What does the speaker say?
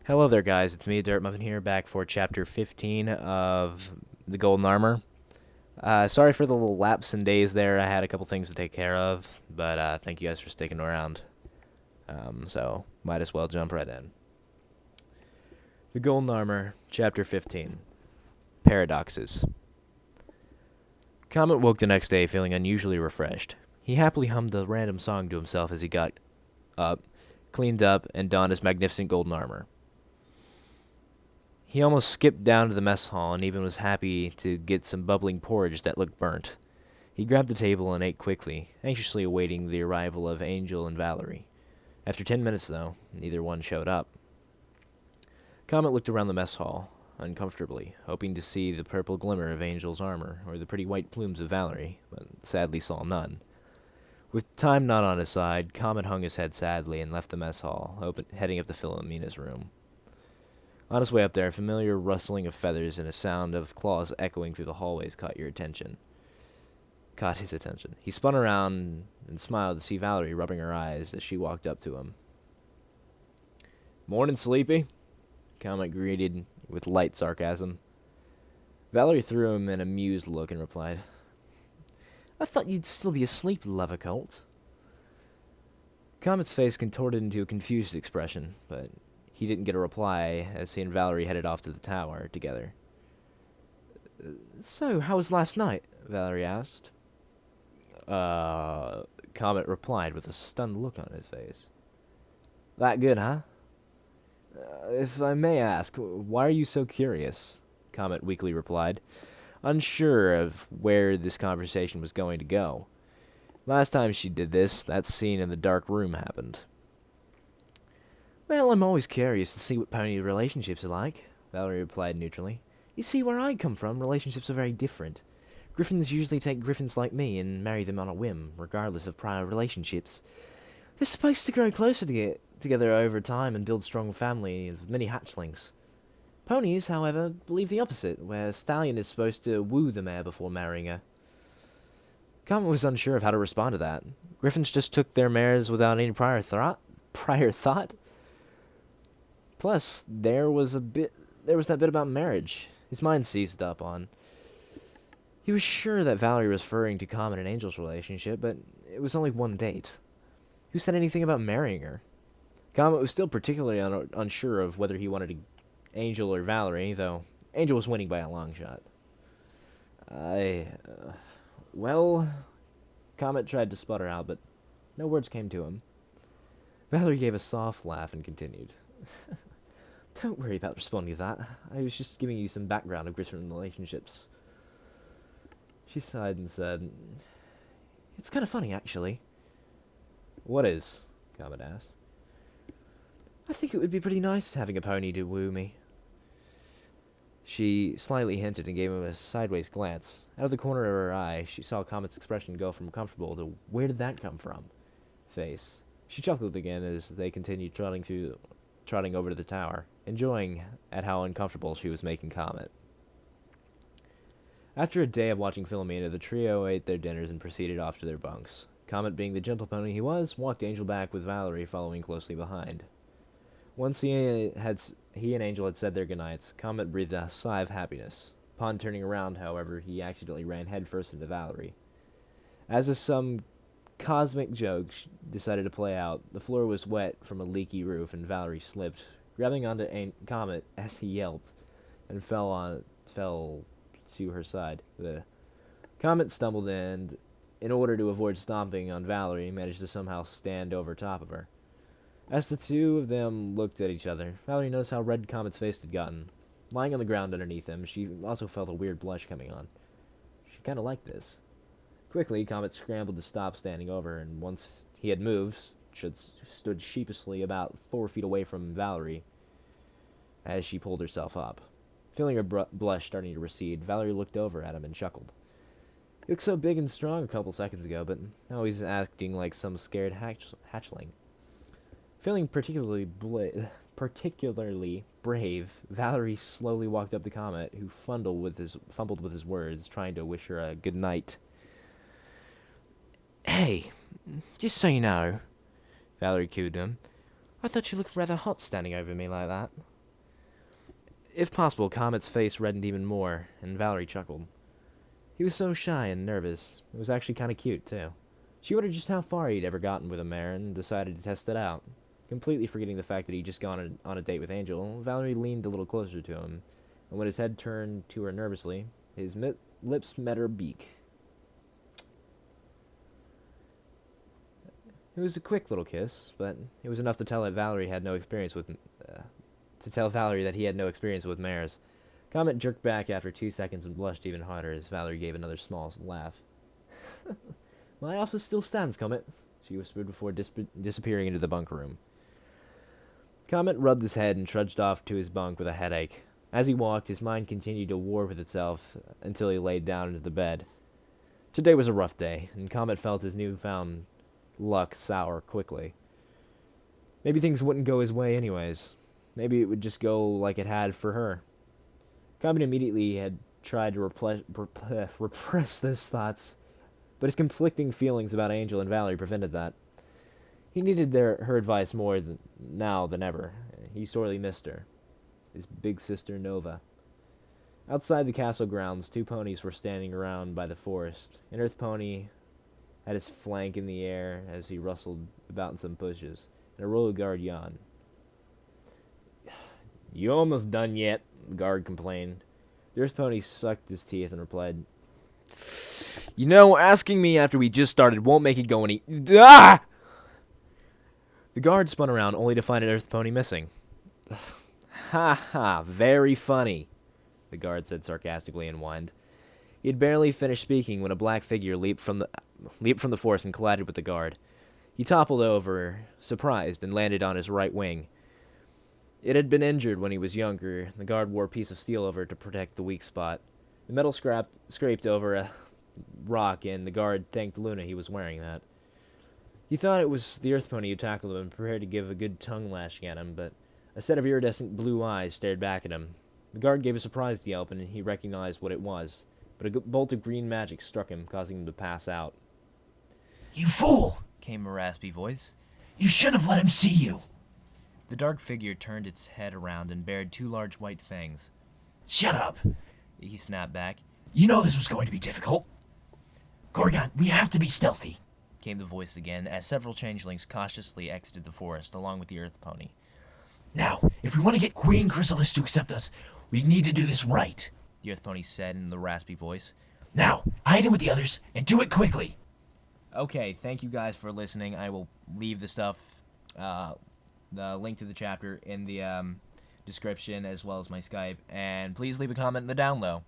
Hello there, guys. It's me, Dirt Muffin here, back for Chapter 15 of The Golden Armor. Sorry for the little lapse in days there. I had a couple things to take care of, but thank you guys for sticking around. So, might as well jump right in. The Golden Armor, Chapter 15 Paradoxes. Comet woke the next day feeling unusually refreshed. He happily hummed a random song to himself as he got up, cleaned up, and donned his magnificent golden armor. He almost skipped down to the mess hall and even was happy to get some bubbling porridge that looked burnt. He grabbed the table and ate quickly, anxiously awaiting the arrival of Angel and Valerie. After 10 minutes, though, neither one showed up. Comet looked around the mess hall, uncomfortably, hoping to see the purple glimmer of Angel's armor or the pretty white plumes of Valerie, but sadly saw none. With time not on his side, Comet hung his head sadly and left the mess hall, heading up to Philomena's room. On his way up there, a familiar rustling of feathers and a sound of claws echoing through the hallways caught his attention. He spun around and smiled to see Valerie rubbing her eyes as she walked up to him. "Morning, Sleepy," Comet greeted with light sarcasm. Valerie threw him an amused look and replied, "I thought you'd still be asleep, lover colt." Comet's face contorted into a confused expression, but he didn't get a reply as he and Valerie headed off to the tower together. "So, how was last night?" Valerie asked. Comet replied with a stunned look on his face. "That good, huh?" "If I may ask, why are you so curious?" Comet weakly replied, unsure of where this conversation was going to go. Last time she did this, that scene in the dark room happened. "Well, I'm always curious to see what pony relationships are like," Valerie replied neutrally. "You see, where I come from, relationships are very different. Griffins usually take griffins like me and marry them on a whim, regardless of prior relationships. They're supposed to grow closer together over time and build strong family of many hatchlings. Ponies, however, believe the opposite, where a stallion is supposed to woo the mare before marrying her." Comet was unsure of how to respond to that. Griffins just took their mares without any prior thought? Plus, there was that bit about marriage. His mind seized up on. He was sure that Valerie was referring to Comet and Angel's relationship, but it was only one date. Who said anything about marrying her? Comet was still particularly unsure of whether he wanted Angel or Valerie, though Angel was winning by a long shot. Well, Comet tried to sputter out, but no words came to him. Valerie gave a soft laugh and continued. "Don't worry about responding to that. I was just giving you some background of Griffin relationships." She sighed and said, "It's kind of funny, actually." "What is?" Comet asked. "I think it would be pretty nice having a pony to woo me." She slightly hinted and gave him a sideways glance. Out of the corner of her eye, she saw Comet's expression go from comfortable to "where did that come from?" face. She chuckled again as they continued trotting over to the tower, enjoying at how uncomfortable she was making Comet. After a day of watching Philomena, the trio ate their dinners and proceeded off to their bunks. Comet, being the gentle pony he was, walked Angel back with Valerie following closely behind. Once he and Angel had said their goodnights, Comet breathed a sigh of happiness. Upon turning around, however, he accidentally ran headfirst into Valerie. As if some cosmic joke decided to play out, the floor was wet from a leaky roof, and Valerie slipped, grabbing onto Comet as he yelped, and fell to her side. The Comet stumbled and, in order to avoid stomping on Valerie, managed to somehow stand over top of her. As the two of them looked at each other, Valerie noticed how red Comet's face had gotten. Lying on the ground underneath him, she also felt a weird blush coming on. She kind of liked this. Quickly, Comet scrambled to stop standing over her, and once he had moved, stood sheepishly about 4 feet away from Valerie as she pulled herself up. Feeling her blush starting to recede, Valerie looked over at him and chuckled. "He looked so big and strong a couple seconds ago, but now he's acting like some scared hatchling." Feeling particularly brave, Valerie slowly walked up to Comet, who fumbled with his words, trying to wish her a good night. "Hey, just so you know," Valerie cooed him, "I thought you looked rather hot standing over me like that." If possible, Comet's face reddened even more, and Valerie chuckled. He was so shy and nervous. It was actually kind of cute, too. She wondered just how far he'd ever gotten with a mare and decided to test it out. Completely forgetting the fact that he'd just gone on a date with Angel, Valerie leaned a little closer to him, and when his head turned to her nervously, his lips met her beak. It was a quick little kiss, but it was enough to tell Valerie that he had no experience with mares. Comet jerked back after 2 seconds and blushed even harder as Valerie gave another small laugh. My office still stands, Comet, she whispered before disappearing into the bunk room. Comet rubbed his head and trudged off to his bunk with a headache. As he walked, his mind continued to war with itself until he laid down into the bed. Today was a rough day, and Comet felt his newfound luck sour quickly. Maybe things wouldn't go his way anyways. Maybe it would just go like it had for her. Comet immediately had tried to repress those thoughts, but his conflicting feelings about Angel and Valerie prevented that. He needed her advice more now than ever. He sorely missed her. His big sister, Nova. Outside the castle grounds, 2 ponies were standing around by the forest. An earth pony had his flank in the air as he rustled about in some bushes, and a royal guard yawned. You almost done yet, the guard complained. The earth pony sucked his teeth and replied, You know, asking me after we just started won't make it go any... Ah! The guard spun around only to find an earth pony missing. Ha ha, very funny, the guard said sarcastically and whined. He had barely finished speaking when a black figure leaped from the forest and collided with the guard. He toppled over, surprised, and landed on his right wing. It had been injured when he was younger. The guard wore a piece of steel over it to protect the weak spot. The metal scraped over a rock, and the guard thanked Luna he was wearing that. He thought it was the earth pony who tackled him and prepared to give a good tongue lashing at him, but a set of iridescent blue eyes stared back at him. The guard gave a surprised yelp, and he recognized what it was, but a bolt of green magic struck him, causing him to pass out. You fool! Came a raspy voice. You should have let him see you. The dark figure turned its head around and bared 2 large white fangs. Shut up, he snapped back. You know this was going to be difficult. Gorgon, we have to be stealthy, came the voice again, as several changelings cautiously exited the forest along with the earth pony. Now, if we want to get Queen Chrysalis to accept us, we need to do this right, the earth pony said in the raspy voice. Now, hide in with the others, and do it quickly. Okay, thank you guys for listening. I will leave the stuff, the link to the chapter in the description, as well as my Skype, and please leave a comment in the down low.